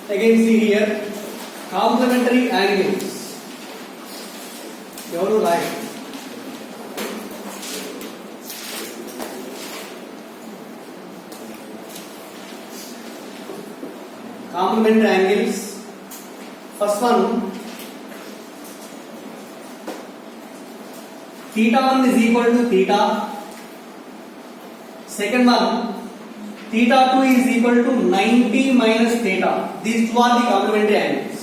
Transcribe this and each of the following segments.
Again see here, complementary angles. Evaru right? Complementary angles. First one, theta 1 is equal to theta. Second one, theta 2 is equal to 90 minus theta. These two are the complementary angles.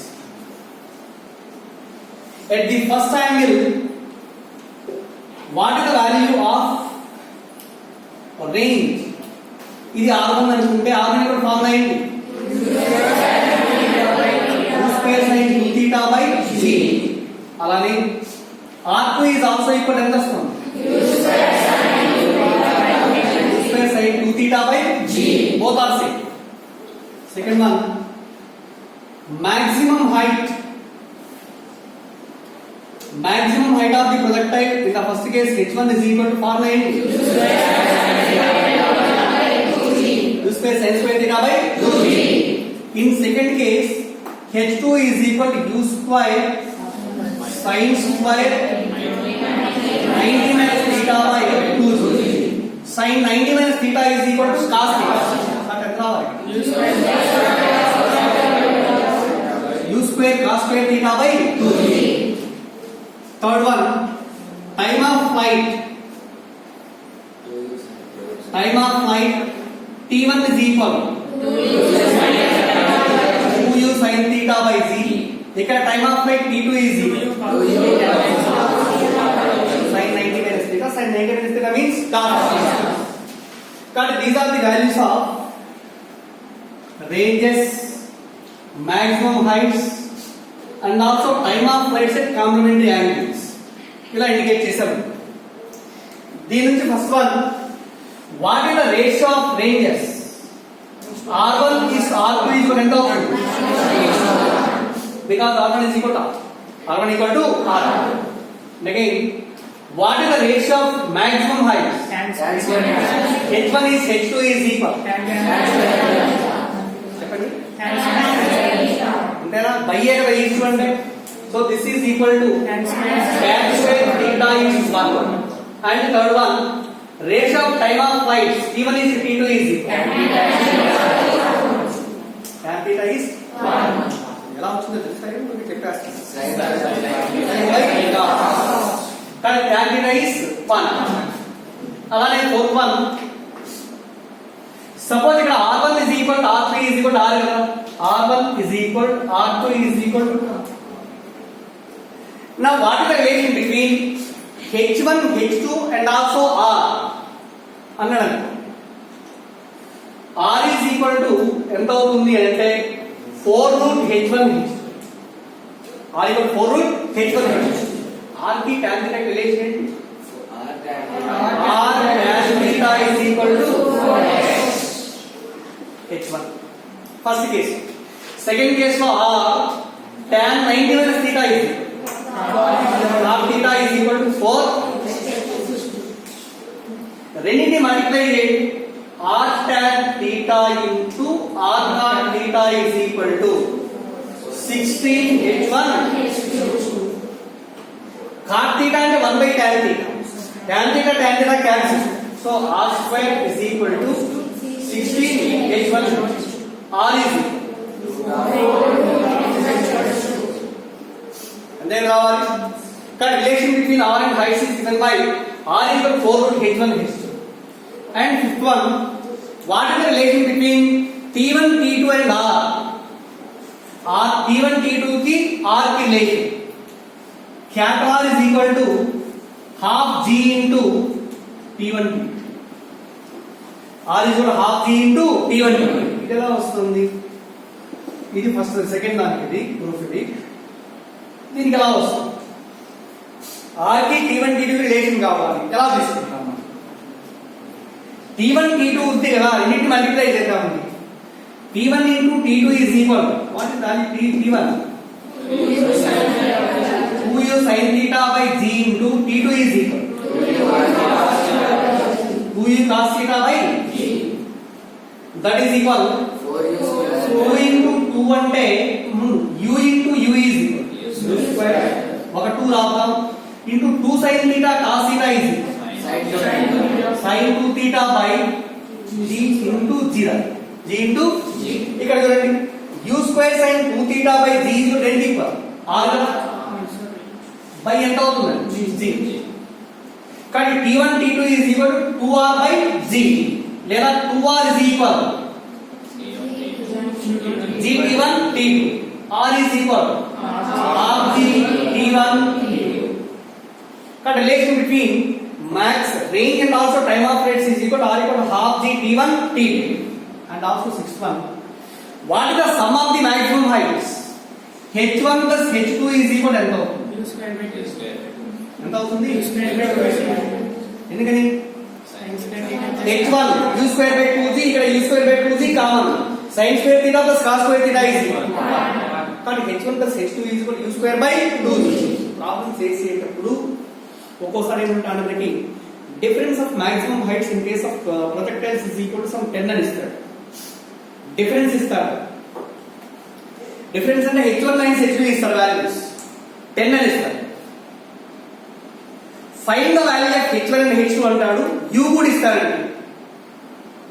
At the first angle, what is the value of range? ఇది R1 అనుకుంటే R1 యొక్క formula ఏంటి? Square sin 2 theta by g. అలానే R2 is also equal to ఎంత వస్తుంది? Square sin 2 theta by g. Both are same. Second one, maximum height of the projectile in the first case h1 is equal to formula u square sin square theta by 2g. In second case h2 is equal to u square sin square 90 minus theta by 2g. Sin 90 minus theta is equal to cos theta. U square cos square theta by 2g. Third one, time of flight t1 is equal to 2u sin theta by z. ఇక్కడ time of flight t2 is equal sin 90 minus theta. Sin 90 minus theta means cos theta. But these are the values of ranges, maximum heights and also time of flights at complementary angles. ఇలా indicate చేశాము. దీని నుంచి first one, what is the ratio of ranges? R1 is R2 is equal to R2 because R1 is equal to R1 equal to R2. Again, what is the ratio of maximum heights? H1 is H2 is equal. చెప్పండి. అంతేనా? By A by equal చూడండి. So this is equal to tan square theta is 1. And third one, ratio of time of flights t1 is t2 is equal. Tan theta is 1. ఎలా వచ్చిందో తెలుసా? మీకు చెప్పేస్తాను. కానీ tan theta is 1. అలానే fourth one, suppose ఇక్కడ R1 is equal to R3 is equal to R కదా. R1 is equal to R2 is equal to. Now what is the relation between H1, H2 and also R? అన్నాడు. R is equal to ఎంత అవుతుంది అంటే 4 root H1 H2. R equal to 4 root H1 H2. R की tan theta relation ఏంటి? R tan theta is equal to 4x H1. First case. Second case లో R tan 90 minus theta is cos theta is equal to 4. రెండింటిని multiply చేయండి. R tan theta into R cot theta is equal to 16 H1. Cot theta అంటే 1 by tan theta. Tan theta cancel. So R square is equal to 16 H1. R is and then రావాలి. The relation between R and heights is given by R equal to 4 root H1 H2. And fifth one, what is the relation between T1, T2 and R? T1, T2 की R की relation. Capital R is equal to half G into T1 T2. R is equal to half G into T1 T2. ఇది ఎలా వస్తుంది? ఇది first second దానికి ఇది proof. ఇది దీనికి ఎలా వస్తుంది? R की T1 T2 రిలేషన్ కావాలి. ఎలా తీసుకుంటాం? T1 T2 ఉంది కదా, రెండింటిని మల్టిప్లై చేద్దాం. T1 into T2 is equal. What is that? T1 2u sin theta by g into T2 is equal 2u cos theta by g. That is equal 2 into 2 అంటే u into u is u square ఒక 2 రాద్దాం into 2 sin theta cos theta is sin 2 theta by g into 0 g into ఇక్కడ చూడండి u square sin 2 theta by g is రెండింటికి equal r కదా by ఎంత అవుతుంది g కానీ t1 t2 is equal to 2r by g లేదా 2r is equal g t1 t2 r is equal r g t1 t2 cut relation between max range and also time of flight is equal to r equal to half g t1 t2 and also 6th one what is the sum of the maximum heights h1 plus h2 is equal to ఎంత అవుతుంది ఎందుకని h1 u square by 2g ఇక్కడ u square by 2g common sin square theta plus cos square theta is equal కాబట్టి h1 plus h2 is equal to u square by 2g problem చేసేటప్పుడు ఒక్కోసారి ఏమంటారు మనకి difference of maximum heights in case of projectiles is equal to some 10 అని ఇస్తాడు difference ఇస్తాడు difference అంటే h1 minus h2 ఇస్తాడు వాల్యూస్ 10 అని ఇస్తాడు find the value of h1 and h2 అంటాడు u కూడా ఇస్తాడండి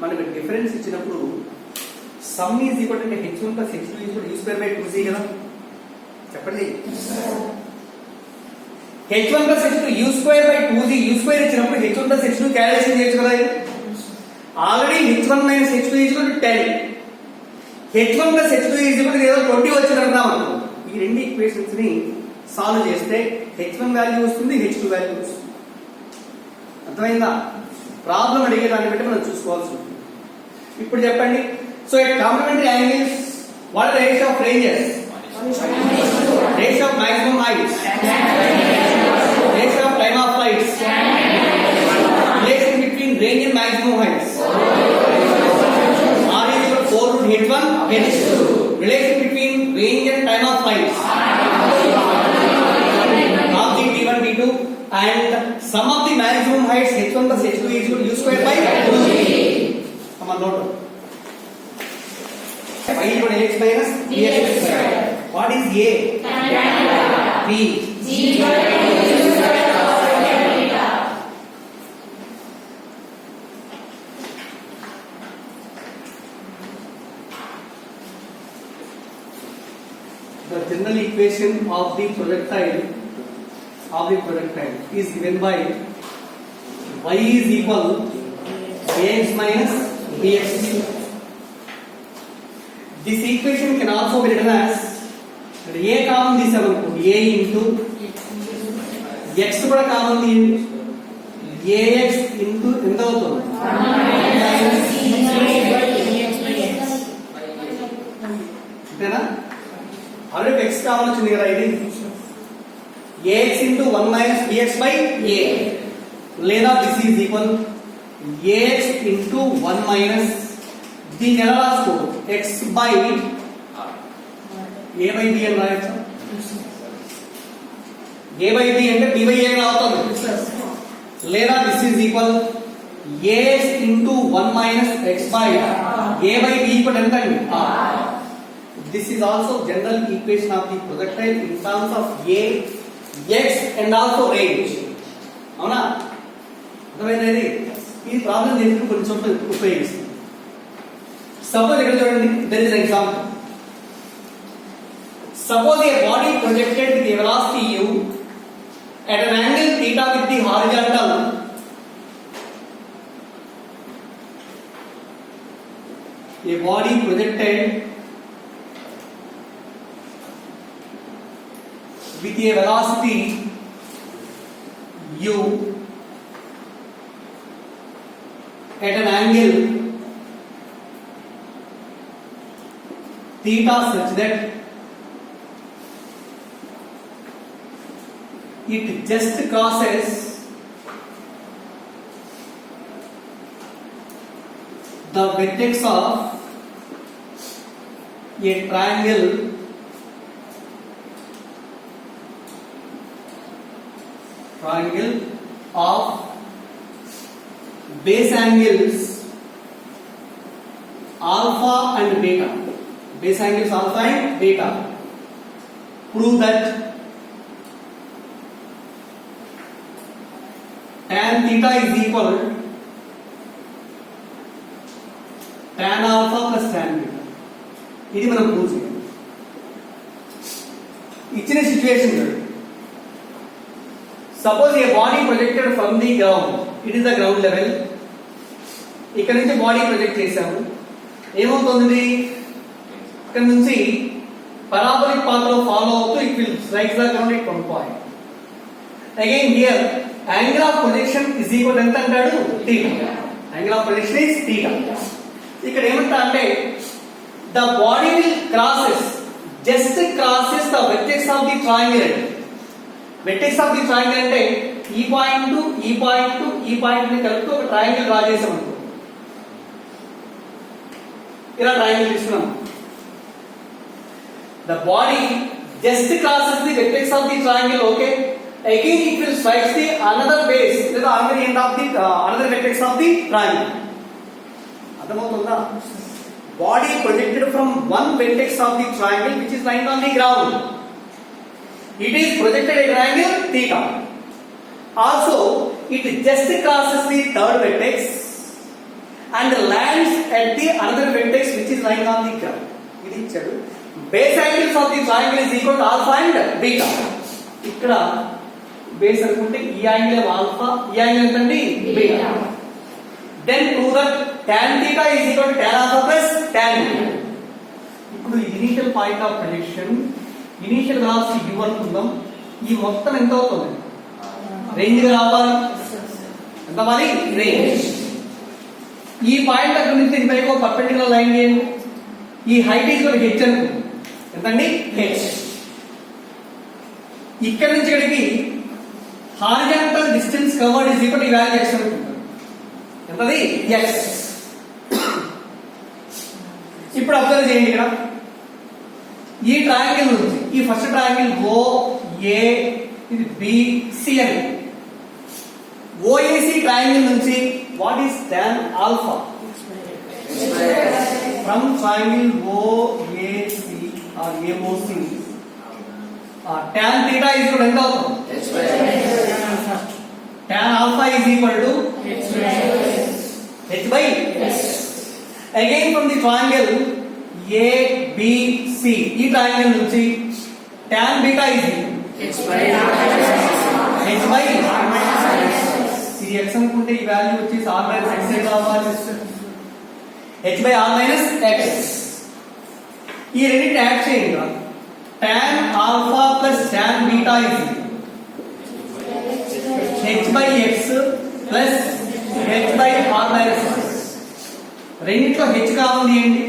మనకి డిఫరెన్స్ ఇచ్చినప్పుడు some is equal to h1 plus h2 is equal to u square by 2c కదా చెప్పండి h1 plus h2 u square by 2c u square ఇచ్చినప్పుడు h1 plus h2 calculation చేయొచ్చు కదా already h1 minus h2 is equal to 10 h1 plus h2 is equal to ఏదో 20 వచ్చింది అనుకుందాం ఈ రెండు ఈక్వేషన్స్ ని సాల్వ్ చేస్తే h1 వాల్యూ వస్తుంది h2 వాల్యూ వస్తుంది అర్థమైందా ప్రాబ్లం అడిగే దాన్ని బట్టి మనం చూసుకోవాల్సి ఉంటుంది ఇప్పుడు చెప్పండి so at complementary angles what are the ratio of ranges ratio of maximum heights ratio of time of flights relation between range and maximum heights r is equal to 4 root h1 h2 relation between range and time of flights of the t1 t2 and sum of the maximum heights h1 plus h2 is equal to u square by 2g come on note y equal to ax minus bx square what is a b g equal to u square cos theta the general equation of the projectile is given by y is equal ax minus bx. This equation can also be written as a common తీసామనుకో a into x కూడా common తీయండి ax into ఎంత అవుతుంది అంతేనా already x common వచ్చింది కదా ఇది ax into 1 minus bx by a లేదా this is equal ax into 1 minus దీన్ని ఎలా రాసుకో x by a by b అని రాయొచ్చు a by b అంటే b by a అని అవుతుంది లేదా this is equal ax into 1 minus x by a by b equal ఎంత అండి this is also general equation of the projectile in terms of a x and also range అవునా అర్థమైంది ఈ problem నేను కొన్ని చోట్ల ఉపయోగిస్తాను సపోజ్ ఇక్కడ చూడండి there is an example suppose a body projected with a velocity u at an angle theta with the horizontal a body projected with a velocity u at an angle theta such that it just crosses the vertex of a triangle of base angles alpha and beta base angles alpha and beta. Prove that tan theta is equal tan alpha plus tan beta. ఇది మనం prove చేయాలి. ఇచ్చిన situation suppose A body projected from the ground, it is the ground level. ఇక్కడ నుంచి body project చేశాము, ఏమవుతుంది ఇక్కడ నుంచి పరాబోలిక్ పాత్ లో ఫాలో అవుతూ it will strike the ground at one point. Again here angle of projection is equal ఎంత అంటాడు, theta. Angle of projection is theta. ఇక్కడ ఏమంటా అంటే the body will crosses, just crosses the vertex of the triangle. Vertex of the triangle అంటే ఈ point ఈ point ఈ point ని కలుపుతూ ఒక ట్రయాంగిల్ డ్రా చేసాం అనుకో. ఇలా ట్రయాంగిల్ తీసుకున్నాం. The body just crosses the vertex of the triangle. Okay, again it will strike the another base లేదా another end of the another vertex of the triangle. అర్థమవుతుందా? Body projected from one vertex of the triangle which is line on the ground. It is projected at an angle theta. Also, it just crosses the third vertex and lands at the another vertex which is lying on the ground. ఇది ఇచ్చాడు. Base angles of the triangle is equal to alpha and beta. ఇక్కడ base అనుకుంటే ఈ angle alpha, ఈ angle ఎంతండి beta. Then prove that tan theta is equal to tan alpha plus tan beta. ఇప్పుడు initial point of projection, initial velocity u అనుకుందాం. ఈ మొత్తం ఎంత అవుతుంది, రేంజ్ గా రావాలి. ఎంత మరి రేంజ్. ఈ పాయింట్ అక్కడ నుంచి దీనిపైకి ఒక పర్పెండిక్యులర్ లైన్ గీయండి. ఈ హైట్ ఈజ్ హెచ్ అనుకుంది. ఎంతండి హెచ్. ఇక్కడ నుంచి ఇక్కడికి horizontal distance covered is equal to ఈ వాల్యూ x అనుకుంటాం. ఎంతది x. ఇప్పుడు అబ్జర్వ్ చేయండి, ఇక్కడ ఈ ట్రయాంగిల్ నుంచి ఈ ఫస్ట్ ట్రయాంగిల్ ఓ ఏ ఇది బి సి అని. ఓఏసి ట్రయాంగిల్ నుంచి what is tan alpha from triangle OAC or AOC. tan theta is equal to ఎంత అవుతుంది, tan alpha is equal to h by s. Again from the triangle ABC, ఈ triangle నుంచి tan beta is h by ఇది x అనుకుంటే ఈ value వచ్చి r minus x రావాలి. h by r minus x. ఈ రెండింటిని యాడ్ చేయండి. tan alpha plus tan beta is h by x plus h by r minus x. రెండింటిలో h కావాలి ఏంటి,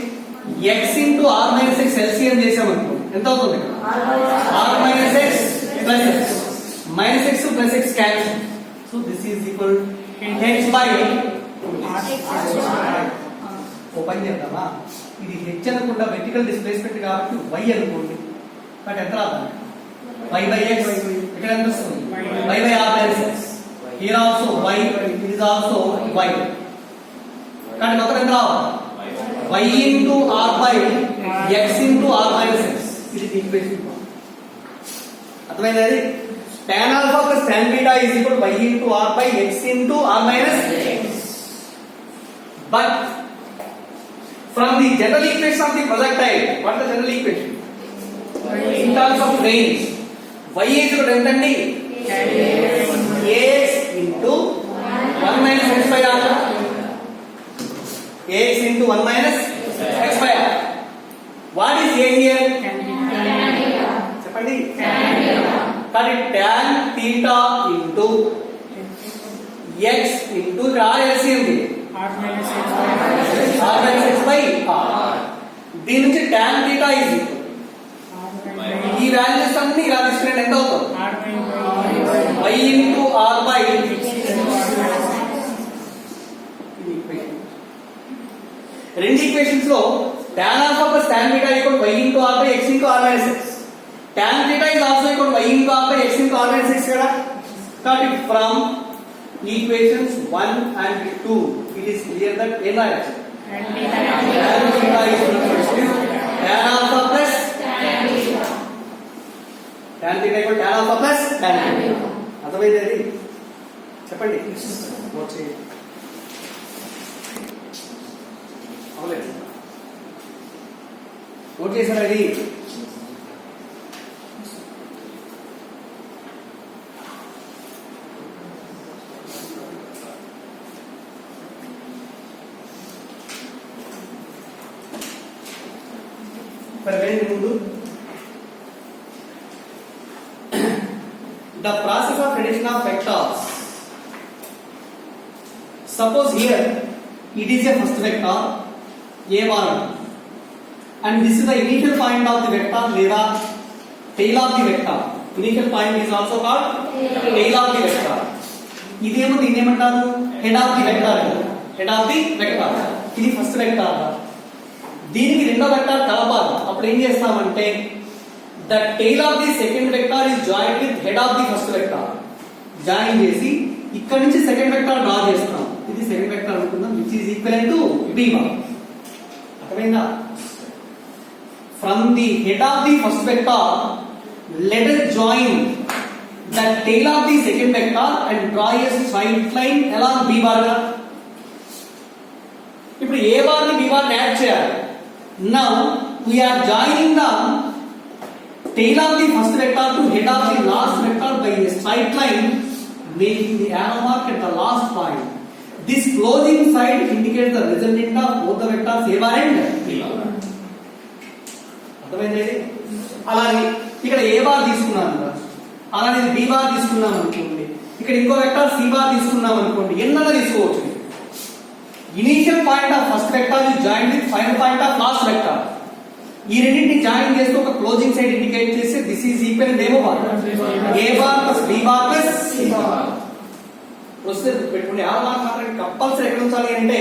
x into r minus x LCM చేసామనుకో ఎంత అవుతుంది, r minus x plus x. minus x plus x cancel. So this is equal to h by open చేద్దామా. ఇది h అనుకుంటా vertical displacement కాబట్టి y అనుకోండి. బట్ ఎంత రావాలి, y by x. ఇక్కడ ఎంత వస్తుంది, y by r minus x. Here also y, it is also y. కానీ మొత్తం ఎంత రావాలి, y into r by x into r minus x. ఇది ఈక్వేషన్. అర్థమైంది? tan alpha plus tan beta is equal to y into r by x into r minus x. But from the general equation of the projectile, what is the general equation? In terms of range, y is equal to ఎంతండి, ax into 1 minus x by r. ax into 1 minus x by r. What is a here? చెప్పండి. కానీ tan theta into x into r LCM r minus x by r. దీని నుంచి tan theta is ఈ values అన్ని ఇలా తీసుకుంటే ఎంత అవుతుంది, y into r by రెండు ఈక్వేషన్స్ లో tan alpha plus tan beta equal to y into r by x into r minus x. tan theta is also equal to y into r by x into r minus x కదా. కాబట్టి from equations 1 and 2 it is clear that ఏం రాయొచ్చు, tan theta is equal to tan plus tan theta. అర్థమైంది అది? చెప్పండి. Note చేయండి. అవలేదు. Note చేశారా అది? The process of addition of vectors. Suppose here it is a first vector a1 and this is the initial point of the vector లేదా tail of the vector. Initial point is also called tail of the vector. ఇదేమో దీన్ని ఏమంటారు? head of the vector. head of the vector. ఇది first vector. దీనికి రెండో vector కలపాలి. అప్పుడు ఏం చేస్తామంటే the tail of the second vector is joined with head of the first vector. Join చేసి ఇక్కడ నుంచి సెకండ్ వెక్టర్ డ్రా చేస్తాం. ఇది సెకండ్ వెక్టర్ అనుకుందాం which is equivalent to b1. అర్థమైందా? From the head of the first vector let us join the tail of the second vector and draw a straight line along b bar. ఇప్పుడు a bar ని b bar ని add చేయాలి. Now we are joining the tail of the first vector to head of the last vector by a straight line making the arrow mark at the last point. This closing side indicates the resultant of both the vectors a bar and b bar. అర్థమైంది? అలాగే ఇక్కడ a bar తీసుకున్నాను కదా, అలానే b bar తీసుకున్నాం అనుకోండి, ఇక్కడ ఇంకో వెక్టర్ c bar తీసుకున్నాం అనుకోండి, ఎన్నైనా తీసుకోవచ్చు. Initial point of first vector is join with final point of last vector. ఈ రెండింటిని జాయిన్ చేస్తూ ఒక క్లోజింగ్ సైడ్ ఇండికేట్ చేస్తే దిస్ ఈజ్ ఈక్వల్ ఏమో bar a bar plus b bar plus c bar. Procedure పెట్టుకోండి. ఆరో మార్క్ మాత్రం compulsory ఎక్కడ ఉంచాలి అంటే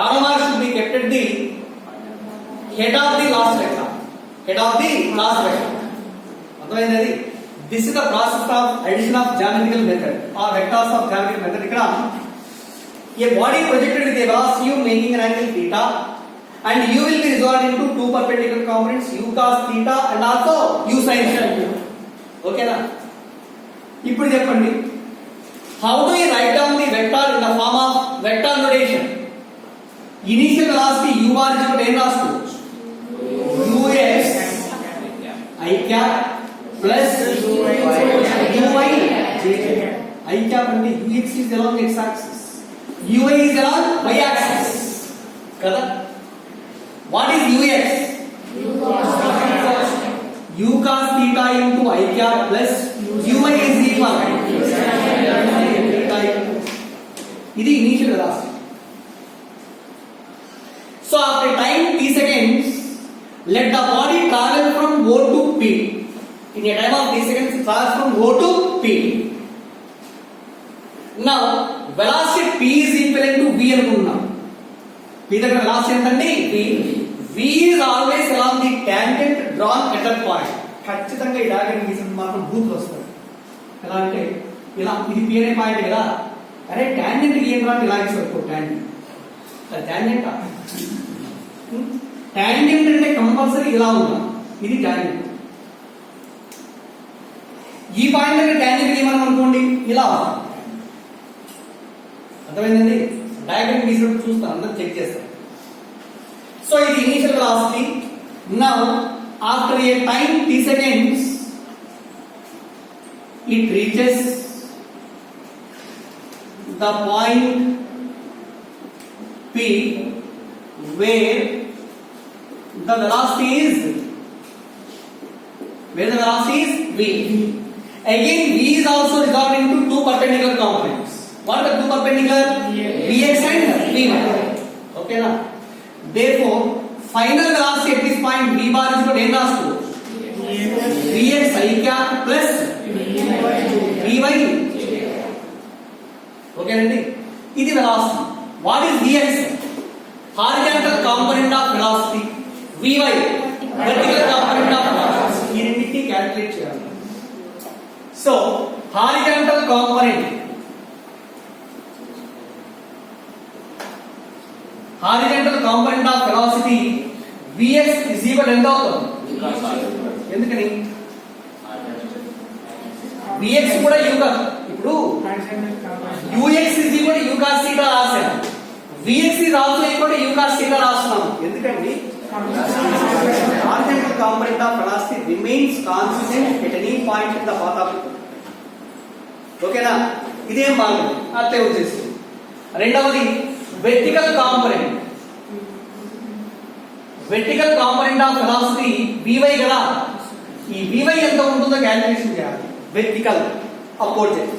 arrow mark should be kept at the head of the last vector. Head of the last vector. అర్థమైంది? This is the process of addition of geometrical method or vectors of geometrical method. ఇక్కడ a body projected with a velocity u making an angle theta and u will be resolved into two perpendicular components u cos theta and also u sin theta. Okay na? ఇప్పుడు చెప్పండి, how do you write down the vector in the form of vector notation? Initial velocity u bar is equal to n రాసుకోవచ్చు. ux i cap plus uy j. I cap అంటే ux is along x axis, uy is along y axis కదా. What is ux? u cos theta into I cap plus uy is equal ఇది initial velocity. So after time t seconds let the body travel from o to p. In a time of t seconds it travels from o to p. Now velocity p is equivalent to v అనుకున్నాం. p దగ్గర velocity ఎంతండి? v. v is always along the tangent drawn at that point. ఖచ్చితంగా ఈ diagram గీసిన మాత్రం booth వస్తుంది. ఎలా అంటే ఇలా ఇది p అనే పాయింట్ కదా, అరే టాంజెంట్ కి ఏం రాని ఇలా గీస్తారు. టాంజెంట్ టాంజెంట్ అంటే కంపల్సరీ ఇలా ఉందా, ఇది టాంజెంట్. ఈ పాయింట్ దగ్గర టాంజెంట్ ఏమని అనుకోండి ఇలా. అర్థమైందండి? డయాగ్రమ్ గీసినప్పుడు చూస్తాను, అందరూ చెక్ చేస్తారు. సో ఇది initial velocity. Now after A time t seconds it reaches the point p where the velocity is v. Again v is also resolved into two perpendicular components. What are the two perpendicular? Vx and vy. Okay na? Therefore final velocity at this point v bar is equal to n rasko vx I cap plus vy. Okay andi? ఇది velocity. What is vx? Horizontal component of velocity. vy vertical component of velocity. ఈ రెండింటిని calculate చేయాలి. So horizontal component of velocity vx is equal to ఎంత అవుతుంది? ఎందుకని Vx కూడా u గా ఇప్పుడు ux is equal to u cos theta రాసాను. Vx is also equal to u cos theta రాస్తున్నాను. ఎందుకంటే tangential component of velocity remains constant at any point in the path of the. ఓకేనా? ఇదేం బాగుంది అట్లే వచ్చేసి. రెండవది vertical component. vertical component of velocity vy కదా. ఈ vy ఎంత ఉంటుందో క్యాలిక్యులేషన్ చేయాలి. vertical upward చేయాలి.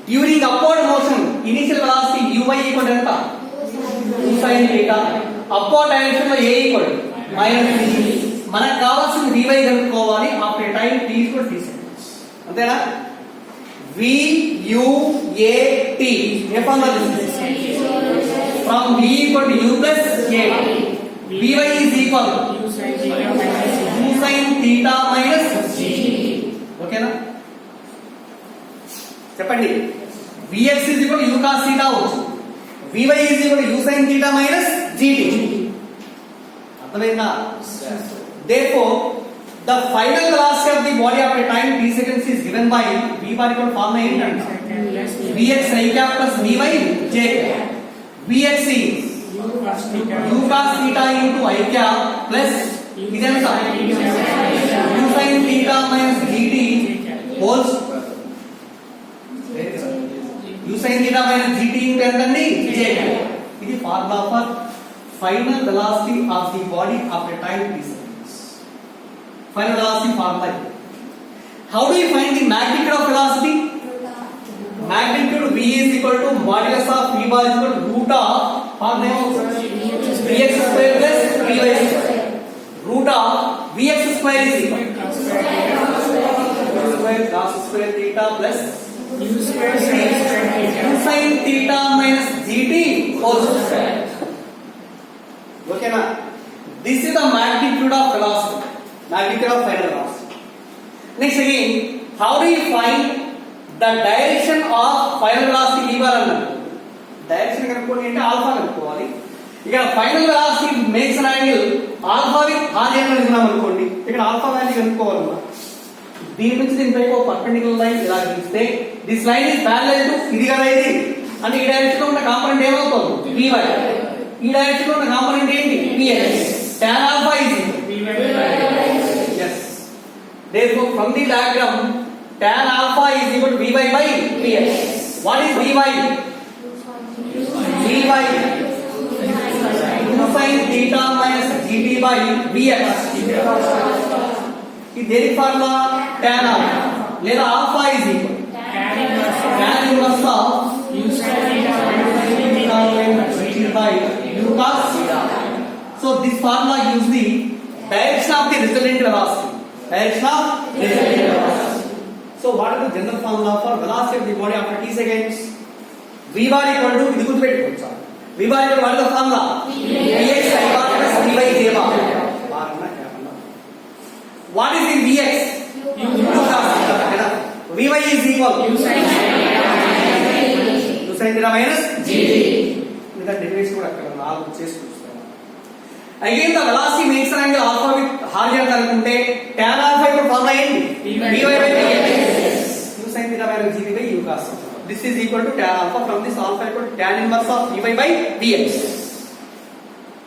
During upward motion, initial velocity uy equal ఎంత? 2 sin theta. Upward direction లో a equal minus v. మనకు కావాల్సిన vy కనుక్కోవాలి. after time t equal t seconds. అంతేనా? v u a t A formula తీసుకుంటే from v equal to u plus a. vy is equal to 2 sin theta minus g. ఓకేనా? చెప్పండి. Vx is equal to u cos theta వచ్చు. Vy is equal to u sin theta minus gt. అర్థమైందా? Therefore, the final velocity of the body after time t seconds is given by v bar equal to formula ఏంటంట? Vx I cap plus Vy j cap. Vx is u cos theta into I cap plus ఇదెంత? u sin theta minus gt whole u sin theta minus gt into ఎంతండి? j cap. ఇది formula for final velocity of the body after time t seconds. Final velocity formula. How do you find the magnitude of velocity? Magnitude v is equal to modulus of v bar is equal to root of vx square plus vy square. Root of vx square is equal to square cos square theta plus u square sin theta minus gt whole square. Okay na? This is the magnitude of velocity. Magnitude of final velocity. Next again, how do you find the direction of final velocity v bar అన్నారు? Direction కనుక్కోవాలి అంటే alpha కనుక్కోవాలి. ఇక్కడ final velocity makes an angle alpha with horizontal అనుకున్నాం అనుకోండి. ఇక్కడ alpha value కనుక్కోవాలన్నమాట. దీని నుంచి దీనిపై ఒక పర్పెండిక్యులర్ లైన్ ఇలా గీస్తే this line is parallel to ఇది కదా ఇది. అంటే ఈ డైరెక్షన్ లో ఉన్న కాంపోనెంట్ ఏమవుతుంది? vy. ఈ డైరెక్షన్ లో ఉన్న కాంపోనెంట్ ఏంటి? vx. tan alpha is yes. Therefore, from the diagram, tan alpha is equal to vy by vx. What is vy? vy 2 sin theta minus gt by vx. ఇది దేని formula? tan alpha. లేదా alpha is equal tan inverse of u sin theta minus gt by u cos theta. So this formula gives the direction of the resultant velocity. Direction of resultant velocity. So what is the general formula for velocity of the body after t seconds? V bar equal to ఇది గుర్తుపెట్టుకోవచ్చు. V bar equal to what is the formula? Vx I bar plus Vy j bar. What is the Vx? U cos theta. Vy is equal to u sin theta minus gt. ఇంకా derivation కూడా అక్కడ నాలుగు చేసుకోవచ్చు. Again the velocity makes an angle alpha with horizontal అనుకుంటే tan alpha యొక్క formula ఏంటి? vy by vx. u sin theta minus gt by u cos theta. This is equal to tan alpha. From this alpha equal to tan inverse of vy by vx.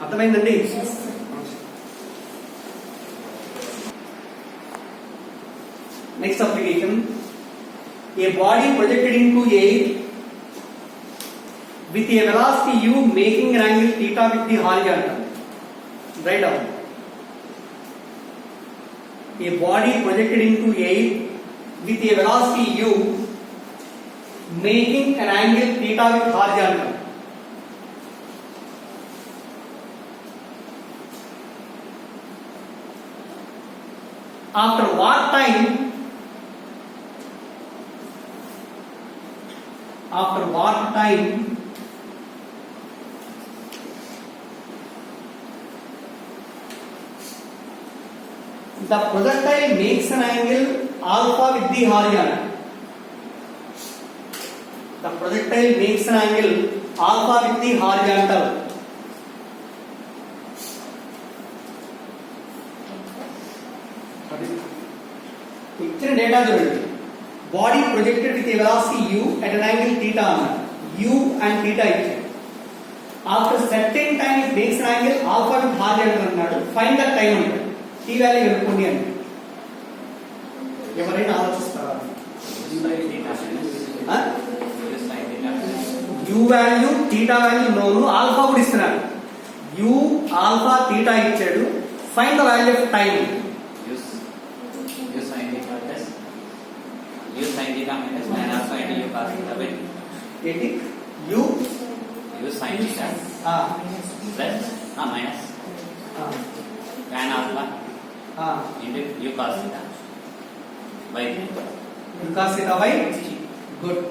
అర్థమైందండి? Next application. A body projected into air with a velocity u making an angle theta with the horizontal. Write down. A body projected into air with a velocity u making an angle theta with horizontal. After what time? After what time the projectile makes an angle alpha with the horizontal? The projectile makes an angle alpha with the horizontal. ఇచ్చిన data చూడండి. Body projected with velocity u at an angle theta అన్నాడు. u and theta ఇచ్చాడు. After certain time it makes an angle alpha with horizontal అన్నాడు. Find that time అంటాడు. t value కనుక్కోండి అంటే ఎవరైనా ఆలోచిస్తారా? u value theta value known, alpha కూడా ఇస్తున్నాడు. u ఆల్ఫా theta ఇచ్చాడు. Find the value of time. ఏంటి u sin theta plus minus tan alpha into u cos theta by u cos theta by good.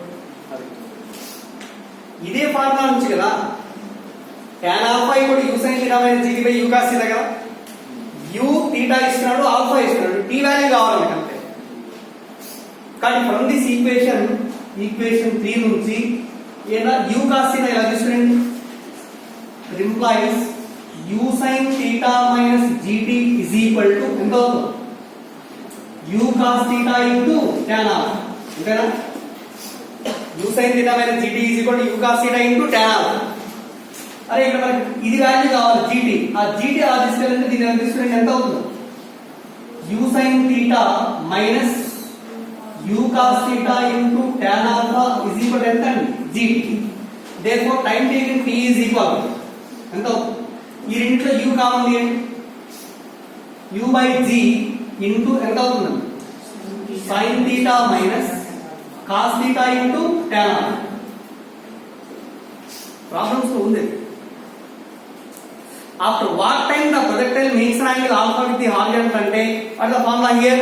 ఇదే formula నుంచి కదా tan alpha ఇప్పుడు u sin theta minus gt by u cos theta కదా. u theta ఇస్తున్నాడు, alpha ఇస్తున్నాడు, t value కావాలి మనకు అంతే. కానీ ఫ్రమ్ దిస్ ఈక్వేషన్ 3 నుంచి ఏనా u cos theta ఎలా తీసుకురండి? It implies u sin theta minus gt is equal to ఎంత అవుతుంది? u cos theta into tan alpha. అంతేనా? u sin theta minus gt is equal to u cos theta into tan alpha. అరే ఇక్కడ మనకి ఇది value కావాలి gt. ఆ gt ఎలా తీసుకెళ్ళంటే దీని ఎలా తీసుకురండి? ఎంత అవుతుంది? u sin theta minus u cos theta into tan alpha is equal to ఎంత అండి? gt. therefore time taken t is equal to ఎంత? ఈ రెండిట్లో u కామన్ తీయండి. u by g into ఎంత అవుతుంది? sin theta minus cos theta into tan alpha. Problems లో ఉంది. after what time the projectile makes an angle alpha with the horizontal అంటే what the formula here?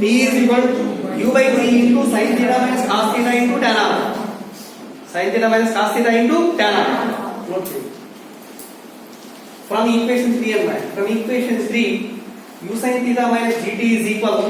t is equal to u by g into sin theta minus cos theta into tan alpha. sin theta minus cos theta into tan alpha. Note it. From equation 3 and from equation 3 u sin theta minus gt is equal to